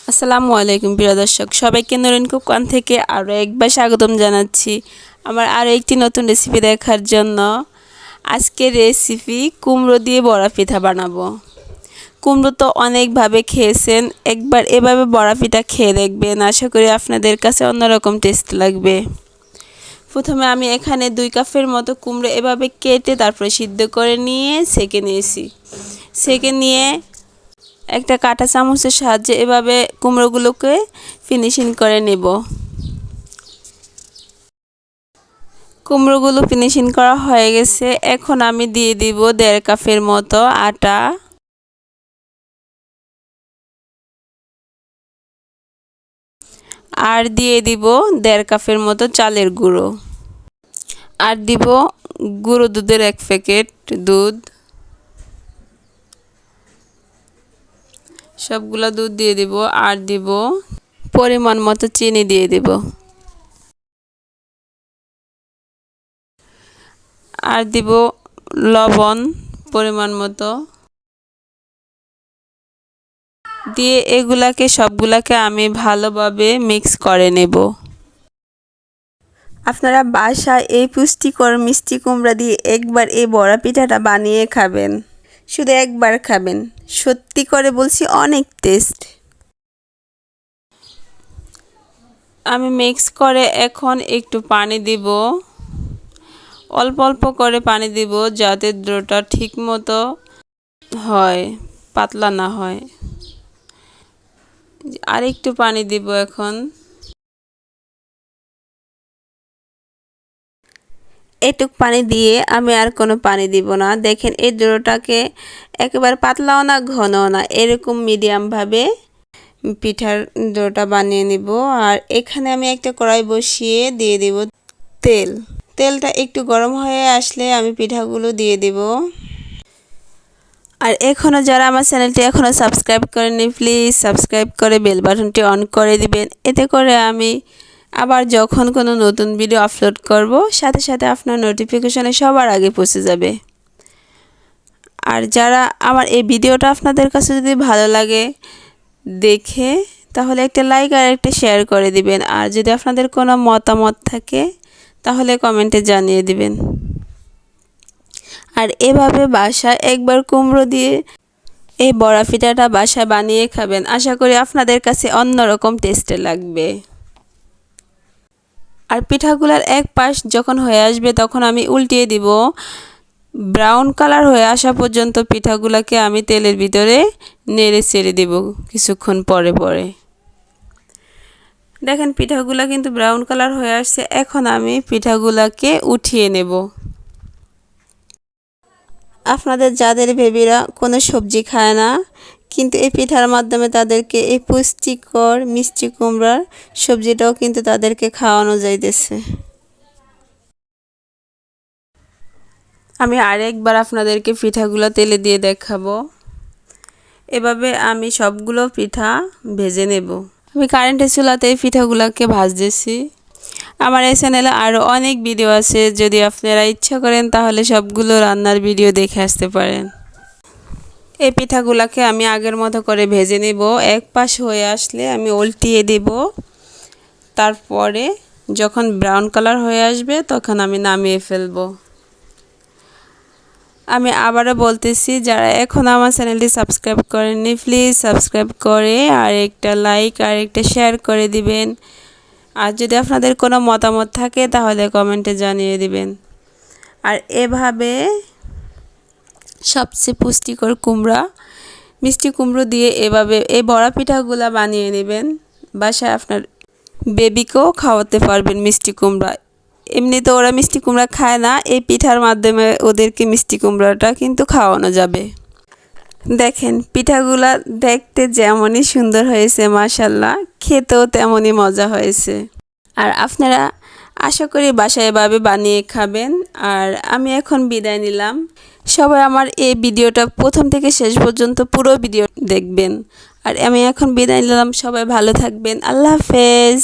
আসসালামু আলাইকুম প্রিয় দর্শক, সবাইকে নূরিন কুকওয়ান থেকে আরও একবার স্বাগতম জানাচ্ছি আমার আরও একটি নতুন রেসিপি দেখার জন্য। আজকের রেসিপি কুমড়ো দিয়ে বড়া পিঠা বানাবো। কুমড়ো তো অনেকভাবে খেয়েছেন, একবার এভাবে বড়া পিঠা খেয়ে দেখবেন, আশা করি আপনাদের কাছে অন্যরকম টেস্ট লাগবে। প্রথমে আমি এখানে 2 কাপের মতো কুমড়ো এভাবে কেটে তারপরে সিদ্ধ করে নিয়ে সেঁকে নিয়েছি। সেঁকে নিয়ে একটা কাঁটা চামচের সাহায্যে এভাবে কুমড়োগুলোকে ফিনিশিং করে নেব। কুমড়োগুলো ফিনিশিং করা হয়ে গেছে। এখন আমি দিয়ে দিব 1.5 কাপের মতো আটা, আর দিয়ে দিব 1.5 কাপের মতো চালের গুঁড়ো, আর দিব গুঁড়ো দুধের 1 প্যাকেট দুধ। সবগুলা দুধ দিয়ে দিব, আর দিব পরিমাণ মতো চিনি দিয়ে দিব, আর দিব লবণ পরিমাণ মতো দিয়ে এগুলাকে সবগুলাকে আমি ভালোভাবে মিক্স করে নেব। আপনারা বাসায় এই পুষ্টিকর মিষ্টি কুমড়া দিয়ে একবার এই বড়া পিঠাটা বানিয়ে খাবেন, শুধু একবার খাবেন, সত্যি করে বলছি অনেক টেস্ট। আমি মিক্স করে এখন একটু পানি দিব, অল্প অল্প করে পানি দিব যাতে ডোটা ঠিক মতো হয়, পাতলা না হয়। আর একটু পানি দিব এখন। এটুক পানি দিয়ে আমি আর কোনো পানি দিব না। দেখেন এই ডোটাকে একেবারে পাতলাও না ঘনও না, এরকম মিডিয়ামভাবে পিঠার ডোটা বানিয়ে নিব। আর এখানে আমি একটা কড়াই বসিয়ে দিয়ে দেব তেল। তেলটা একটু গরম হয়ে আসলে আমি পিঠাগুলো দিয়ে দেব। আর এখনও যারা আমার চ্যানেলটি এখনও সাবস্ক্রাইব করেনি, প্লিজ সাবস্ক্রাইব করে বেল বাটনটি অন করে দিবেন। এতে করে আমি আবার যখন কোনো নতুন ভিডিও আপলোড করব সাথে সাথে আপনার নোটিফিকেশনে সবার আগে পৌঁছে যাবে। আর যারা আমার এই ভিডিওটা আপনাদের কাছে যদি ভালো লাগে দেখে, তাহলে একটা লাইক আর একটা শেয়ার করে দিবেন। আর যদি আপনাদের কোনো মতামত থাকে তাহলে কমেন্টে জানিয়ে দিবেন। আর এভাবে বাসায় একবার কুমড়ো দিয়ে এই বড়া পিঠাটা বাসায় বানিয়ে খাবেন, আশা করি আপনাদের কাছে অন্যরকম টেস্টে লাগবে। আর পিঠাগুলার এক পাশ যখন হয়ে আসবে তখন আমি উল্টিয়ে দিব। ব্রাউন কালার হয়ে আসা পর্যন্ত পিঠাগুলাকে আমি তেলের ভিতরে নেড়ে ছেড়ে দিব কিছুক্ষণ পরে পরে। দেখেন পিঠাগুলা কিন্তু ব্রাউন কালার হয়ে আসছে। এখন আমি পিঠাগুলাকে উঠিয়ে নেব। আপনাদের যাদের বেবিরা কোনো সবজি খায় না, কিন্তু এই পিঠার মাধ্যমে তাদেরকে এই পুষ্টিকর মিষ্টি কুমড়ার সবজিটাও কিন্তু তাদেরকে খাওয়ানো যাইতেছে। আমি আরেকবার আপনাদেরকে পিঠাগুলো তেলে দিয়ে দেখাবো। এভাবে আমি সবগুলো পিঠা ভেজে নেব। আমি কারেন্টের চুলাতে এই পিঠাগুলোকে ভাজতেছি। আমার এই চ্যানেলে আরও অনেক ভিডিও আছে, যদি আপনারা ইচ্ছা করেন তাহলে সবগুলো রান্নার ভিডিও দেখে আসতে পারেন। এই পিঠাগুলোকে আমি আগের মতো করে ভেজে নেব। এক পাশ হয়ে আসলে আমি উল্টিয়ে দেব। তারপরে যখন ব্রাউন কালার হয়ে আসবে তখন আমি নামিয়ে ফেলব। আমি আবারও বলতেছি, যারা এখন আমার চ্যানেলটি সাবস্ক্রাইব করেননি প্লিজ সাবস্ক্রাইব করে আর একটা লাইক আর একটা শেয়ার করে দিবেন। আর যদি আপনাদের কোনো মতামত থাকে তাহলে কমেন্টে জানিয়ে দিবেন। আর এভাবে সবচেয়ে পুষ্টিকর কুমড়া মিষ্টি কুমড়ো দিয়ে এভাবে এই বড়া পিঠাগুলা বানিয়ে নেবেন। বাসায় আপনার বেবিকেও খাওয়াতে পারবেন মিষ্টি কুমড়া। এমনিতে ওরা মিষ্টি কুমড়া খায় না, এই পিঠার মাধ্যমে ওদেরকে মিষ্টি কুমড়াটা কিন্তু খাওয়ানো যাবে। দেখেন পিঠাগুলা দেখতে যেমনই সুন্দর হয়েছে মাশাআল্লাহ, খেতেও তেমনই মজা হয়েছে। আর আপনারা আশা করি বাসায় এভাবে বানিয়ে খাবেন। আর আমি এখন বিদায় নিলাম। সবাই আমার এই ভিডিওটা প্রথম থেকে শেষ পর্যন্ত পুরো ভিডিও দেখবেন। আর আমি এখন বিদায় নিলাম। সবাই ভালো থাকবেন। আল্লাহ হাফেজ।